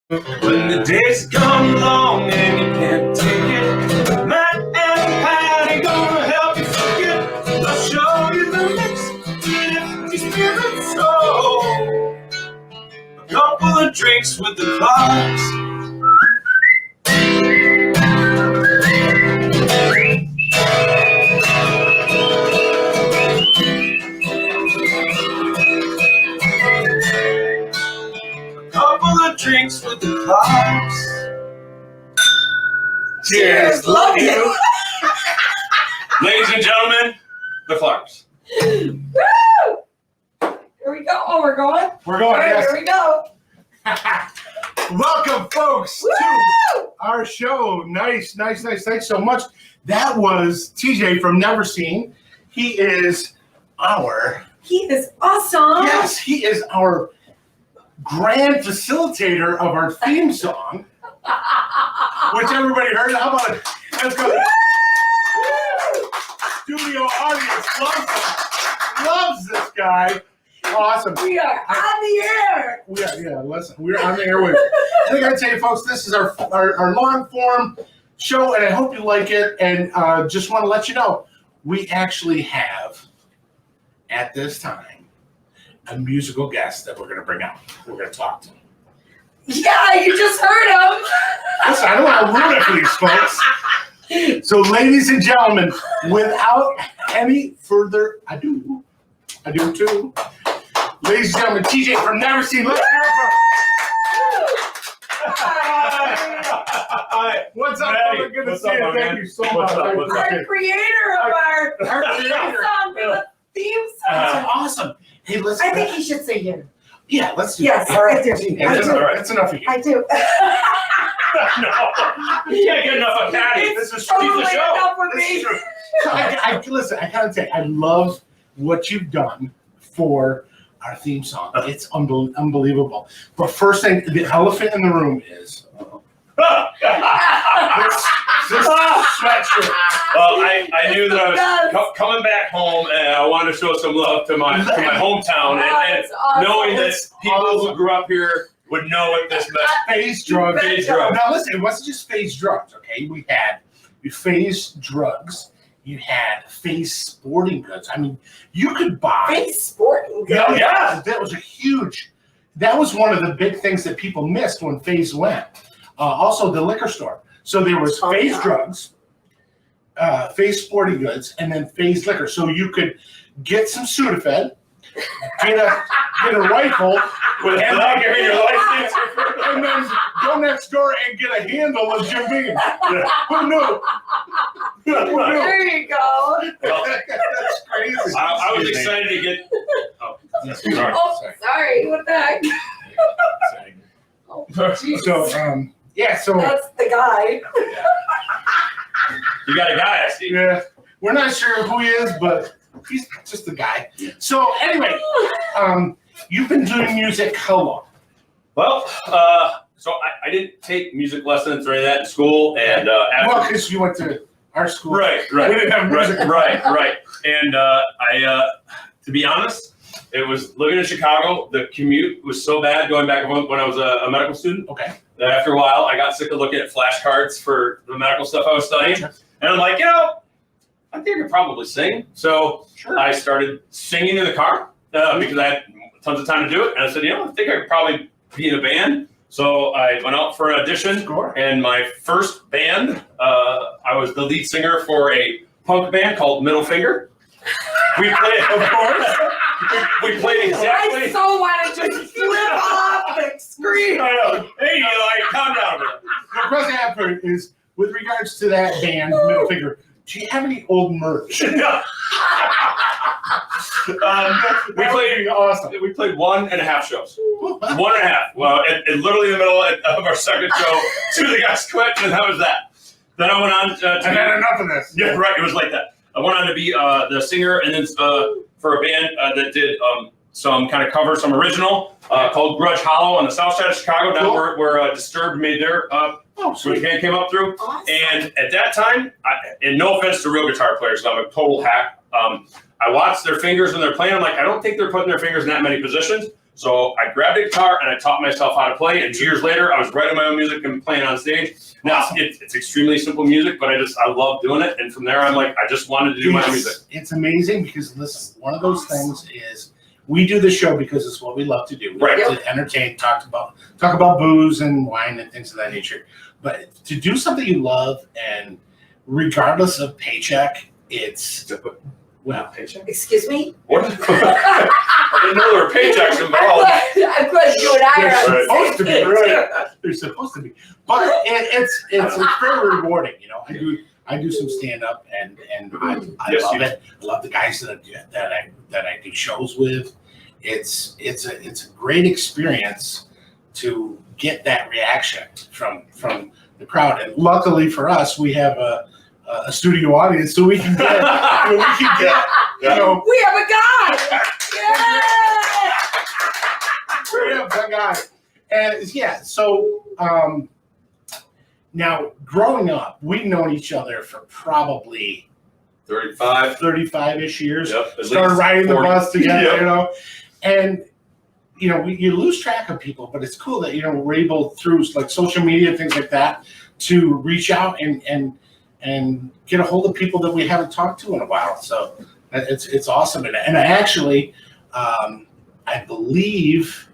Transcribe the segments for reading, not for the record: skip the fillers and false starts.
When the days come along and you can't take it, Matt and Patty gonna help you forget. They'll show you the mix, nifty spirit soul. A couple of drinks with the Clarks. Couple of drinks with the Clarks. Cheers, love you. Ladies and gentlemen, the Clarks. Woo! Here we go. Oh, we're going? We're going, Right, yes. here we go. Welcome, folks, Woo! to our show. Nice. Thanks so much. That was TJ from NeVeRSeen. He is our awesome. Yes, he is our grand facilitator of our theme song, which everybody heard. How about it? Let's go. Woo! Studio audience loves this guy. Awesome. We are on the air. Listen, we're on the air with. I gotta tell you, folks, this is our long form show, and I hope you like it. And just want to let you know, we actually have at this time a musical guest that we're gonna bring out. We're gonna talk to him. Yeah, you just heard him. Listen, I don't want to ruin it for these folks. So, ladies and gentlemen, without any further ado, too. Ladies and gentlemen, TJ from NeVeRSeen. Let's hear it from. Hi. What's up, brother? Good to see you. Thank you so much. Our creator of our song, the theme song. That's awesome. Hey, let's. I think he should say here. Yeah, let's do Yes, that. all right. That's enough of you. I do. No, you can't get enough of Patty. This is Totally the show. enough for This is me. true. So listen, I gotta say, I love what you've done for our theme song. It's unbelievable. But first thing, the elephant in the room is this sweatshirt. Well, I knew that I was coming back home, and I wanted to show some love to my hometown, and That's awesome. knowing that people who grew up here would know what this meant. Phase drugs. Phase drugs. Now listen, it wasn't just phase drugs, okay? We had phase drugs. You had phase sporting goods. I mean, you could buy. Face sporting goods. Yeah, that was one of the big things that people missed when phase went. Also, the liquor store. So there was phase drugs, phase sporting goods, and then phase liquor. So you could get some Sudafed, get a rifle, With a dagger in your license. and then go next door and get a handle of Jim Beam. Who knew? There you go. Well, That's crazy. I was excited to get. Oh, sorry. Oh, sorry. What the heck? Oh, geez. So, so That's the guy. You got a guy, I see. yeah, we're not sure who he is, but he's just a guy. So anyway, you've been doing music how long? Well, so I didn't take music lessons or any of that in school, and after. Well, because you went to our school. Right. We didn't have music. Right. And I, to be honest, it was living in Chicago. The commute was so bad going back when I was a medical student. Okay. That after a while, I got sick of looking at flashcards for the medical stuff I was studying, and I'm like, I think I could probably sing. So I started singing in the car because I had tons of time to do it, and I said, I think I could probably be in a band. So I went out for an audition, and my first band, I was the lead singer for a punk band called Middle Finger. We played, of course. We played exactly. I so wanted to flip off the screen. I know. Hey, calm down a bit. The question I have for you is, with regards to that band, Middle Finger, do you have any old merch? No. Awesome. We played 1.5 shows. 1.5. Well, it literally in the middle of our second show, 2 of the guys quit, and that was that. Then I went on to. I've had enough of this. Yeah, right. It was like that. I went on to be the singer, and then for a band that did some kind of cover, some original called Grudge Hollow on the south side of Chicago, down where Disturbed made their swing band came up through. Awesome. And at that time, and no offense to real guitar players, I'm a total hack. I watched their fingers when they're playing. I'm like, I don't think they're putting their fingers in that many positions. So I grabbed a guitar and I taught myself how to play. And 2 years later, I was writing my own music and playing on stage. Now it's extremely simple music, but I love doing it. And from there, I'm like, I just wanted to do my own music. It's amazing because listen, one of those things is we do the show because it's what we love to do. We like to entertain, talk about booze and wine and things of that nature. But to do something you love and regardless of paycheck, it's paycheck. Excuse me? What? I didn't know there were paychecks involved. I'm glad you and I are supposed to be, right? They're supposed to be, but it's very rewarding. You know, I do some stand up and I love it. I love the guys that I do shows with. It's a great experience to get that reaction from the crowd, and luckily for us, we have a studio audience, so we can get you know. We have a guy. Yeah. We have a guy, and yeah. So now growing up, we've known each other for probably 35-ish years. Yep, started riding 40. The bus together, Yep. you know, and you know you lose track of people, but it's cool that we're able through like social media and things like that to reach out and get a hold of people that we haven't talked to in a while. So it's awesome, and I actually I believe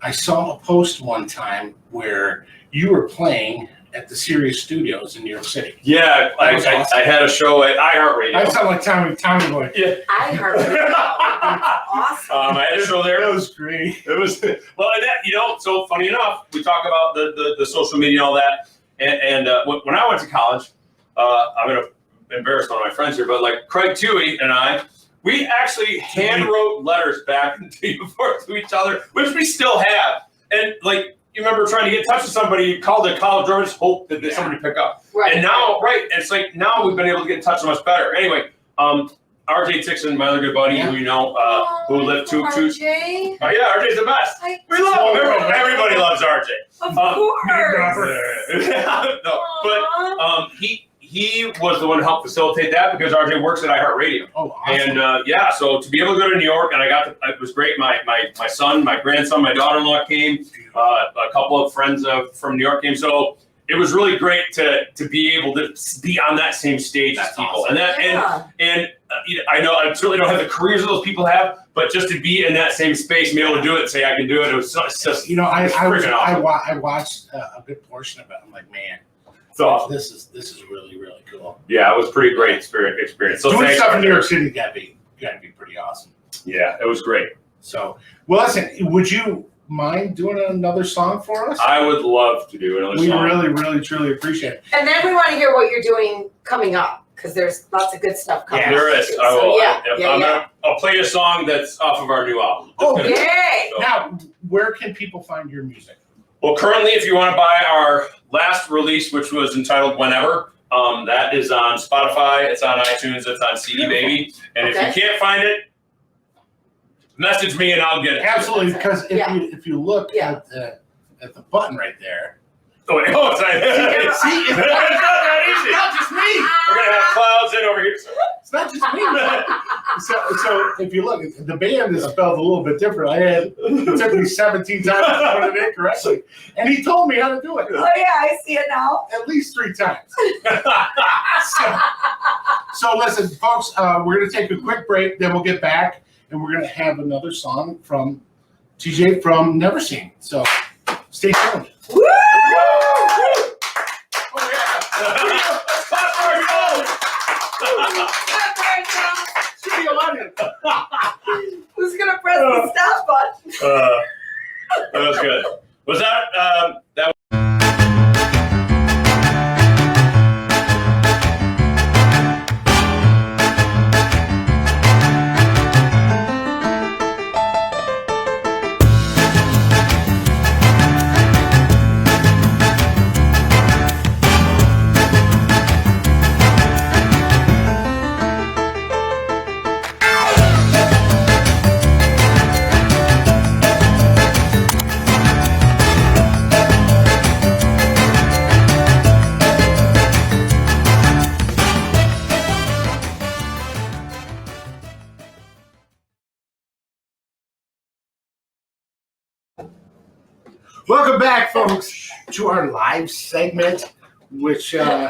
I saw a post one time where you were playing at the Sirius Studios in New York City. Yeah, awesome. I had a show at iHeartRadio. I sound like Tommy Boy. Yeah. iHeartRadio. Awesome. I had a show there. That was great. It was well, and that so funny enough, we talk about the social media and all that, and when I went to college, I'm gonna embarrass one of my friends here, but like Craig Toohey and I, we actually hand wrote letters back and forth to each other, which we still have, and like. You remember trying to get in touch with somebody, you called the college or just hope that somebody pick up. Right. And now, it's like now we've been able to get in touch much better. Anyway, RJ Tixon, my other good buddy, who you know, who lived two. RJ. Oh yeah, RJ's the best. We love him. Everybody loves RJ. Of course. No, but he was the one who helped facilitate that because RJ works at iHeartRadio. Oh, awesome. And so to be able to go to New York, and it was great. My son, my grandson, my daughter-in-law came. A couple of friends from New York came. So it was really great to be able to be on that same stage as people. Awesome. And I know I certainly don't have the careers that those people have, but just to be in that same space and be able to do it and say I can do it, it's just I watched a good portion of it. I'm like, man. So this is really, really cool. Yeah, it was pretty great experience. So doing stuff in New York City gotta be pretty awesome. Yeah, it was great. So, well, listen, would you mind doing another song for us? I would love to do another song. We really, really, truly appreciate it. And then we want to hear what you're doing coming up because there's lots of good stuff coming up. There is. I'll play a song that's off of our new album. Oh, yay! So. Now, where can people find your music? Well, currently, if you want to buy our last release, which was entitled Whenever, that is on Spotify, it's on iTunes, it's on CD Baby. And if you can't find it, message me and I'll get it. Absolutely, because if you look at the button right there. Oh, it's not that easy. It's not just me. We're going to have clouds in over here. It's not just me. So if you look, the band is spelled a little bit different. It took me 17 times to put it in correctly. And he told me how to do it. Oh, yeah, I see it now. At least 3 times. So listen, folks, we're going to take a quick break. Then we'll get back. And we're going to have another song from TJ from NeVeRSeen. So stay tuned. Woo! Oh, yeah. Studio audience. Who's going to press the stop button? That was good. Was that that? Welcome back, folks, to our live segment, which we're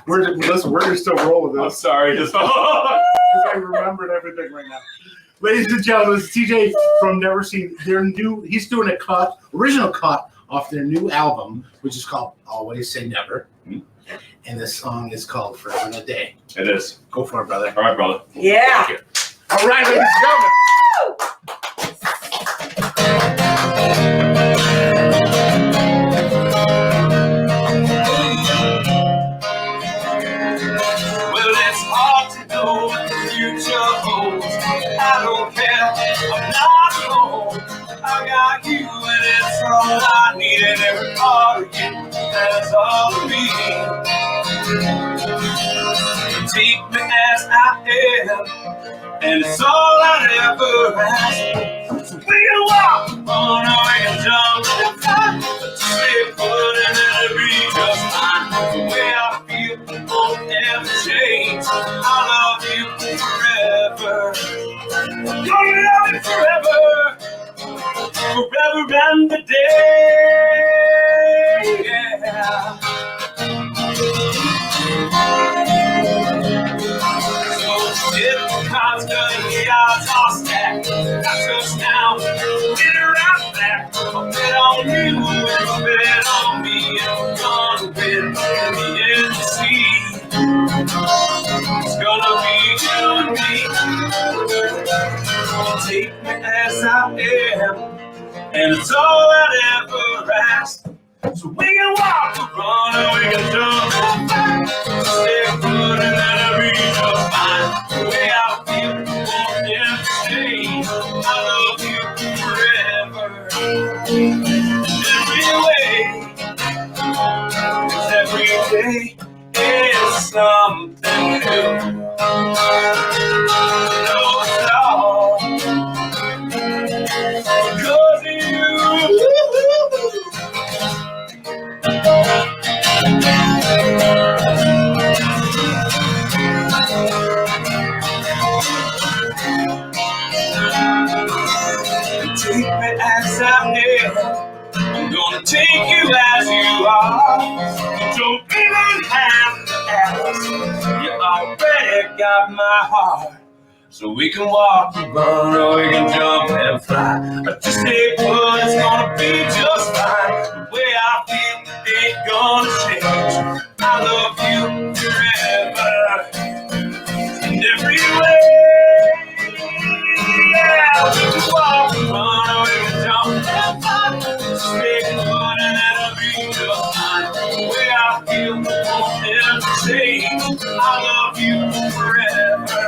gonna still roll with I'm this sorry. because I remembered everything right now. Ladies and gentlemen, it's TJ from NeVeRSeen. He's doing a original cut off their new album, which is called Always Say Never. Mm-hmm. And this song is called Forever and a Day. It is. Go for it, brother. All right, brother. Yeah. Thank you. All right, ladies and gentlemen. Well, it's hard to know what the future holds. I don't care. I'm not alone. I got you, and it's all I need. And every part of you, that's all of me. Take me as I am, and it's all I ever ask. So we can walk on, or we can jump and fly. But just stay put and it'll be just fine. The way I feel won't never change. I love you forever. Gonna love you forever. Forever and a day. Yeah. If the cards gonna the odds are stacked, not just now, get it right back. I'll bet on you and I'll bet on me, and we're gonna win in the end to see. It's gonna be you and me. Take me as I am, and it's all I'd ever ask. So we can walk or run or we can jump and fight. Stay put and that'll be just fine. The way I feel won't never change. I love you forever. Every way, 'cause every day is something new. No, it's all because of you. Take me as I am. I'm gonna take you as you are. You don't even have to ask. You already got my heart. So we can walk and run or we can jump and fly. But just stay put, it's gonna be just fine. The way I feel ain't gonna change. I love you forever. In every way. Yeah, we can walk and run or we can jump and fly. Just stay put and it'll be just fine. The way I feel won't ever change. I love you forever.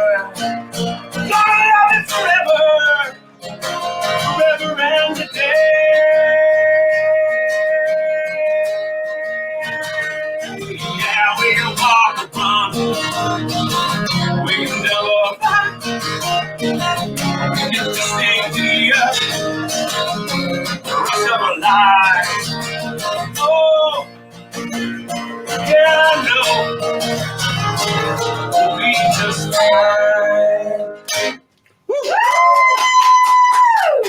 Gonna love it forever, forever and a day. Yeah, we can walk and run, we can never fly. If we stay together, the rest of our lives. Oh, yeah, I know, we'll be just fine. Woo!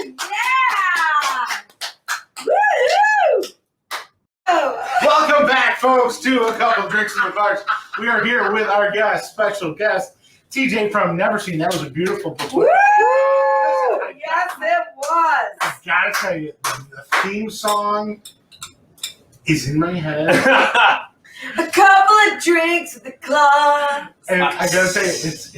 Yeah! Woo! Oh. Welcome back, folks, to A Couple Drinks in the Bars. We are here with our special guest, TJ from NeVeRSeen. That was a beautiful performance. Woo! Yes, it was. I gotta tell you, the theme song is in my head. A couple of drinks with the club. And I gotta say,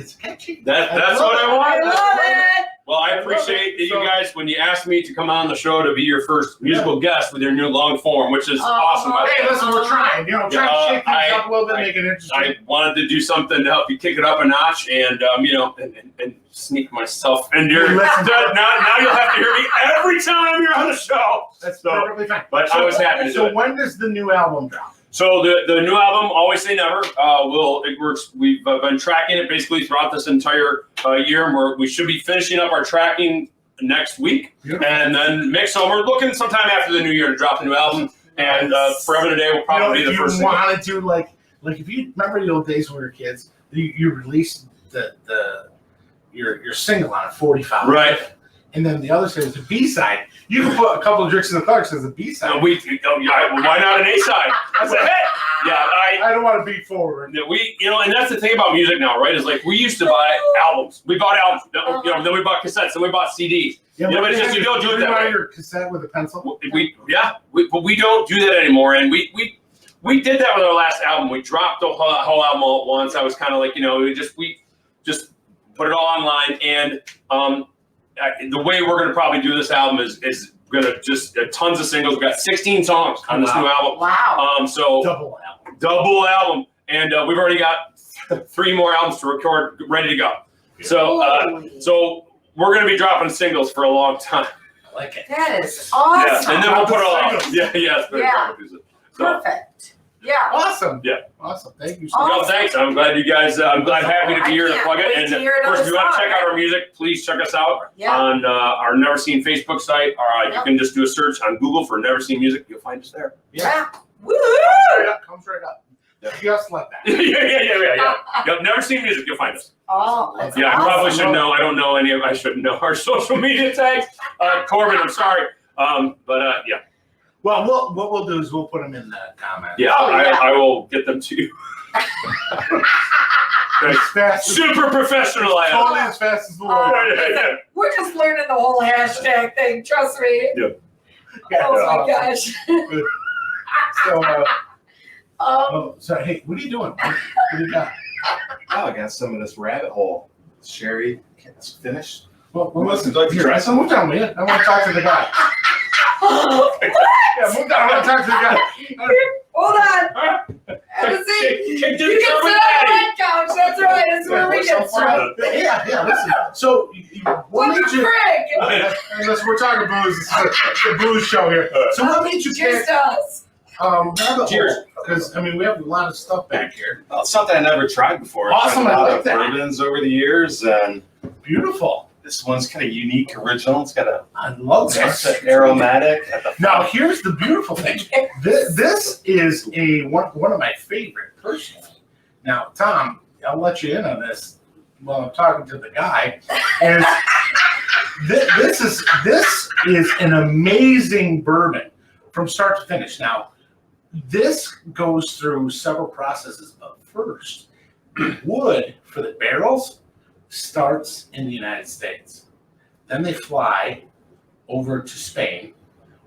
it's catchy. That's what I I want. love it. Well, I appreciate that you guys, when you asked me to come on the show to be your first musical guest with your new long form, which is awesome. Hey, listen, we're trying. Trying to shake things up a little bit, make it interesting. I wanted to do something to help you kick it up a notch, and and sneak myself into your. Now you'll have to hear me every time you're on the show. That's perfectly fine. But I was happy to do So it. when does the new album drop? So the new album, Always Say Never, we've been tracking it basically throughout this entire year, and we should be finishing up our tracking next week. Beautiful. And then we're looking sometime after the new year to drop a new album, and Forever and a Day will probably be the first thing. single. You want to do like if you remember the old days when we were kids, you released the your single on it, 45. Right. And then the other side is the B side. You can put a couple of drinks in the car because the B side. Why not an A side? I said, hey, yeah, I don't want to be forward. and that's the thing about music now, right? Is like we used to buy albums. We bought albums, then we bought cassettes, then we bought CDs. Yeah, but it's just you don't do it that way. Your cassette with a pencil. But we don't do that anymore, and we did that with our last album. We dropped the whole album all at once. I was kind of like, we just put it all online, and the way we're going to probably do this album is going to just tons of singles. We've got 16 songs on this new album. Wow. So double album, and we've already got 3 more albums to record, ready to go. So we're going to be dropping singles for a long time. I like it. That is awesome. Yeah, and then we'll put it all out. Yeah. Perfect. Yeah. Awesome. Yeah. Awesome. Thank you so Awesome. much. Well, thanks. I'm glad you guys. I'm happy to be here to plug it. And of course, if you want to check out our music, please check us out on our NeVeRSeen Facebook site. You can just do a search on Google for NeVeRSeen Music. You'll find us there. Yeah. Woo! Comes right up. Just like that. yeah. Yep, NeVeRSeen Music. You'll find us. Oh, that's I awesome. probably should know. I don't know any of. I shouldn't know our social media tags. Corbin, I'm sorry. Yeah. Well, what we'll do is we'll put them in the comments. Yeah, I will get them to you. As fast as, Super professional, I am. totally as fast as the Lord. Yeah. We're just learning the whole hashtag thing. Trust me. Yeah. Oh my gosh. So hey, what are you doing? What do you got? Oh, I got some of this rabbit hole sherry. It's finished. Well, Listen, listen, do you try some? move down, man. I want to talk to the guy. Yeah, move down. I want to talk to the guy. Hold on. Have a seat. You can sit on Take the red couch. That's right. That's where we get started. Yeah. Listen. So, what made you? Frick? Listen, we're talking booze. This is the booze show here. So, what made you Cheers pick to us. Cheers. Because we have a lot of stuff back here. Well, it's something I never tried before. Awesome, I've tried a I lot like of that. bourbons over the years, and Beautiful. this one's kind of unique, original. It's got a I love touch this. of aromatic at the Now, here's the beautiful thing. This is one of my favorite personally. Now, Tom, I'll let you in on this while I'm talking to the guy. Is this is an amazing bourbon from start to finish. Now, this goes through several processes, but first, the wood for the barrels starts in the United States. Then they fly over to Spain,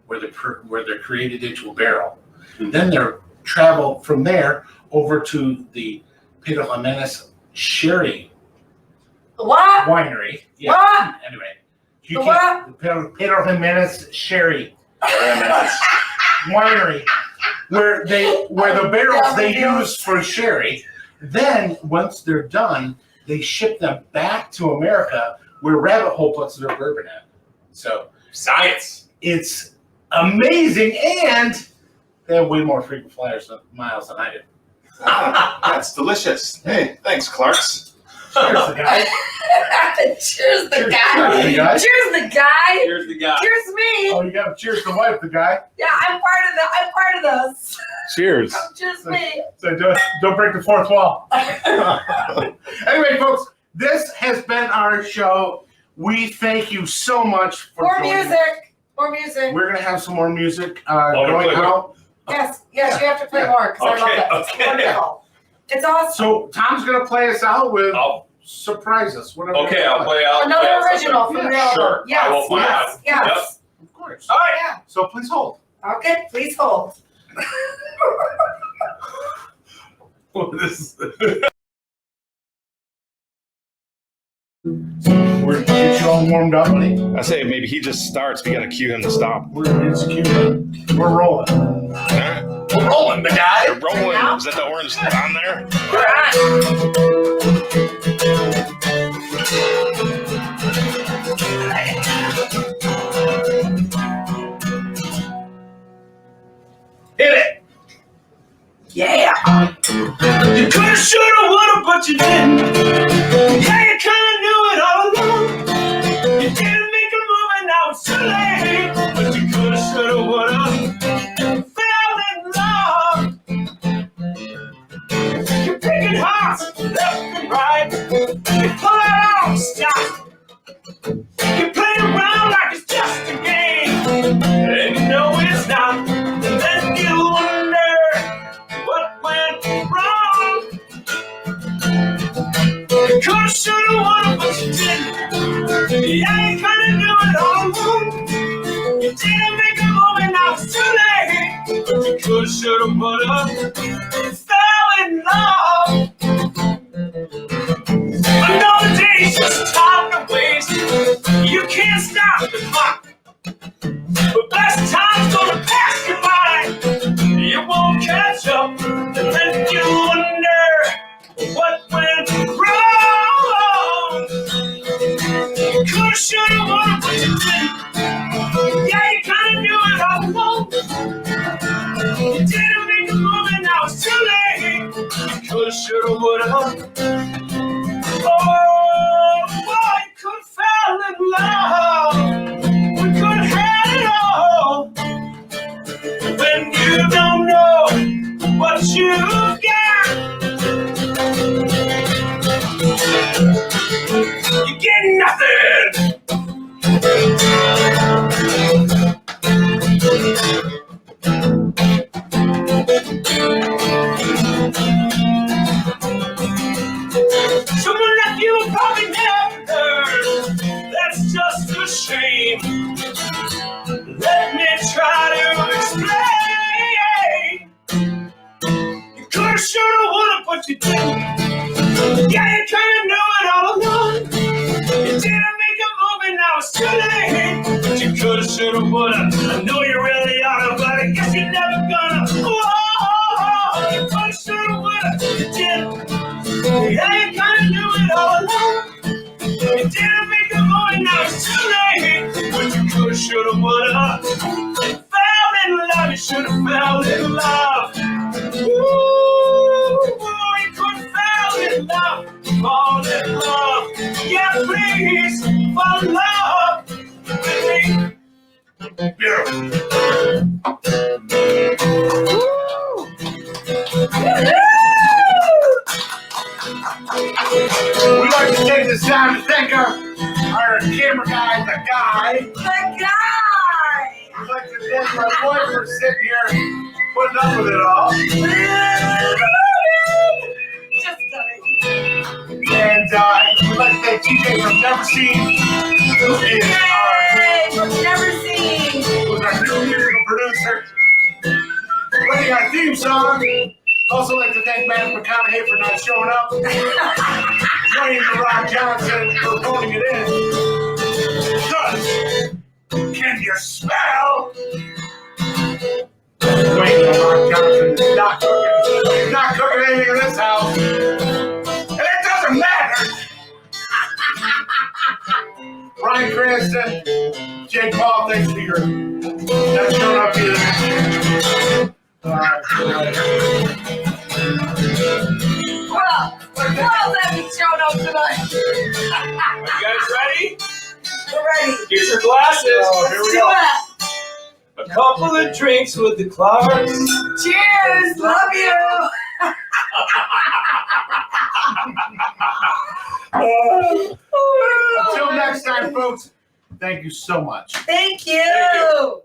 where they're created into a barrel. Then they're travel from there over to the Pedro Jimenez Sherry What? Winery. Yeah. What? Anyway, The what? Pedro Jimenez Sherry aromatic. Winery, where the barrels they use for sherry. Then once they're done, they ship them back to America, where Rabbit Hole puts their bourbon in. So Science. it's amazing, and they have way more frequent flyers miles than I do. That's delicious. Hey, thanks, Clark's. Cheers, the guy. Cheers, the Cheers, guy. the guy. Cheers, the guy. Here's the guy. Cheers, me. Oh, you got to cheers the wife, the guy. Yeah, I'm part of this. Cheers. Cheers, me. So don't break the fourth wall. Anyway, folks, this has been our show. We thank you so much for More joining us. music. More music. We're gonna have some more music we're going playing out. Yes, you have to play more because I love it. It's Okay. wonderful. It's awesome. So Tom's gonna play us out with I'll- surprise us. Whatever. Okay, I'll play out. Another original from Yeah, the album. sure. I Yes, will find yes, out. yes. Of course. All right. Yeah. So please hold. Okay, please hold. We're gonna get you all warmed up, buddy. I say maybe he just starts. We got to cue him to stop. We're We're rolling. Huh? We're rolling, the guy. You're rolling. Is that the orange on there? We're on. Hit it. Yeah. You coulda, shoulda, woulda, but you didn't. Yeah, you kinda knew it all along. You didn't make a move and now it's too late. But you coulda, shoulda, woulda, fell in love. You're picking hearts left and right. You pull it out don't stop. You play around like it's just a game, and you know it's not. And then you wonder what went wrong. You coulda, shoulda, woulda, but you didn't. Yeah, you kinda knew it all along. You didn't make a move and now it's too late. But you coulda, shoulda, woulda, fell in love. Another day's just time to waste. You can't stop the clock, but best time's gonna pass you by. You won't catch up, and then you wonder what went wrong. You coulda, shoulda, woulda, but you didn't. Yeah, you kinda knew it all along. You didn't make a move and now it's too late. You coulda, shoulda, woulda. Oh, boy, you could fell in love. We could have it all. When you don't know what you got, you get nothing. Someone like you will probably never learn. That's just a shame. Let me try to explain. You coulda, shoulda, woulda, but you didn't. Yeah, you kinda knew it all along. You didn't make a move and now it's too late. But you coulda, shoulda, woulda. I know you really oughta, but I guess you're never gonna. Whoa, you coulda, shoulda, woulda, you didn't. Yeah, you kinda knew it all along. You didn't make a move and now it's too late. But you coulda, shoulda, woulda. Fell in love, you shoulda fell in love. Ooh, boy, you coulda fell in love. Fall in love. Yeah, please, fall in love with me. We'd like to take this time to thank our camera guy, the guy. The guy! We'd like to thank my boy for sitting here putting up with it all. Just kidding. And we'd like to thank TJ from NeVeRSeen, Yay! From NeVeRSeen. who's our new musical producer, playing our theme song. Also like to thank Matt McConaughey for not showing up. Joining the Rock Johnson for phoning it in. Because, can you smell? Wayne the Rock Johnson is not cooking. He's not cooking anything in this house. And it doesn't matter. Brian Cranston, Jake Paul, thanks for your not showing up either. Well, who else hasn't shown up tonight? Are you guys ready? We're ready. Here's your glasses. Oh, here we Do go. it. A couple of drinks with the Clarks. Cheers. Love you. Until next time, folks, thank you so much. Thank you.